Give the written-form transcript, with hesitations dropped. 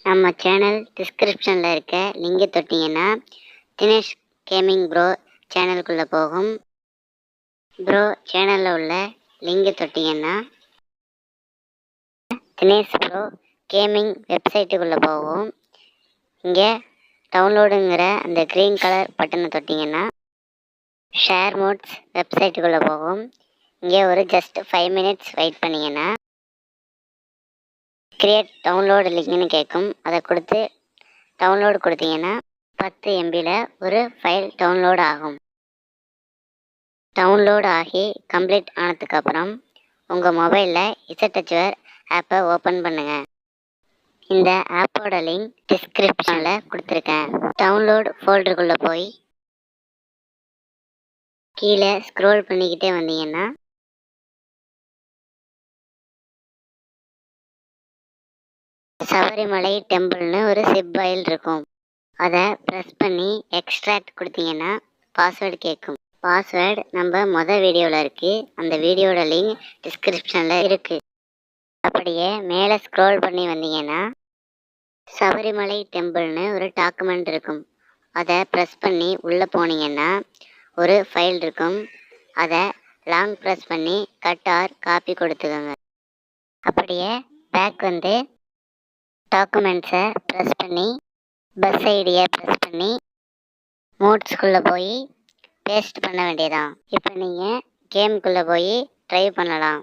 நம்ம சேனல் டிஸ்கிரிப்ஷனில் இருக்க லிங்கை தொட்டிங்கன்னா தினேஷ் கேமிங் ப்ரோ சேனலுக்குள்ளே போகும். ப்ரோ சேனலில் உள்ள லிங்கை தொட்டிங்கன்னா தினேஷ் ப்ரோ கேமிங் வெப்சைட்டுக்குள்ளே போகும். இங்கே டவுன்லோடுங்கிற அந்த க்ரீன் கலர் பட்டனை தொட்டிங்கன்னா ஷேர் மோட்ஸ் வெப்சைட்டுக்குள்ளே போகும். இங்கே ஒரு ஜஸ்ட் 5 minutes வெயிட் பண்ணிங்கன்னா கிரியேட் டவுன்லோடு லிங்க்னு கேட்கும். அதை கொடுத்து டவுன்லோடு கொடுத்தீங்கன்னா 10 MBயில் ஒரு ஃபைல் டவுன்லோடு ஆகும். டவுன்லோடு ஆகி கம்ப்ளீட் ஆனதுக்கப்புறம் உங்கள் மொபைலில் இசட்டச்சுவர் ஆப்பை ஓப்பன் பண்ணுங்கள். இந்த ஆப்போட லிங்க் டிஸ்கிரிப்ஷனில் கொடுத்துருக்கேன். டவுன்லோடு ஃபோல்டருக்குள்ளே போய் கீழே ஸ்க்ரோல் பண்ணிக்கிட்டே வந்தீங்கன்னா சபரிமலை டெம்பிள்னு ஒரு சிப் ஃபைல் இருக்கும். அதை ப்ரெஸ் பண்ணி எக்ஸ்ட்ராக்ட் கொடுத்தீங்கன்னா பாஸ்வேர்டு கேட்கும். பாஸ்வேர்டு நம்ம வீடியோவில் இருக்குது. அந்த வீடியோட லிங்க் டிஸ்கிரிப்ஷனில் இருக்குது. அப்படியே மேலே ஸ்க்ரோல் பண்ணி வந்தீங்கன்னா சபரிமலை டெம்பிள்னு ஒரு டாக்குமெண்ட் இருக்கும். அதை ப்ரெஸ் பண்ணி உள்ளே போனீங்கன்னா ஒரு ஃபைல் இருக்கும். அதை லாங் ப்ரெஸ் பண்ணி கட் ஆர் காப்பி கொடுத்துக்கோங்க. அப்படியே பேக் வந்து டாக்குமெண்ட்ஸை ப்ரெஸ் பண்ணி பஸ் ஐடியை ப்ரெஸ் பண்ணி மோட்ஸ்குள்ளே போய் பேஸ்ட் பண்ண வேண்டியதான். இப்போ நீங்கள் கேமுக்குள்ளே போய் ட்ரை பண்ணலாம்.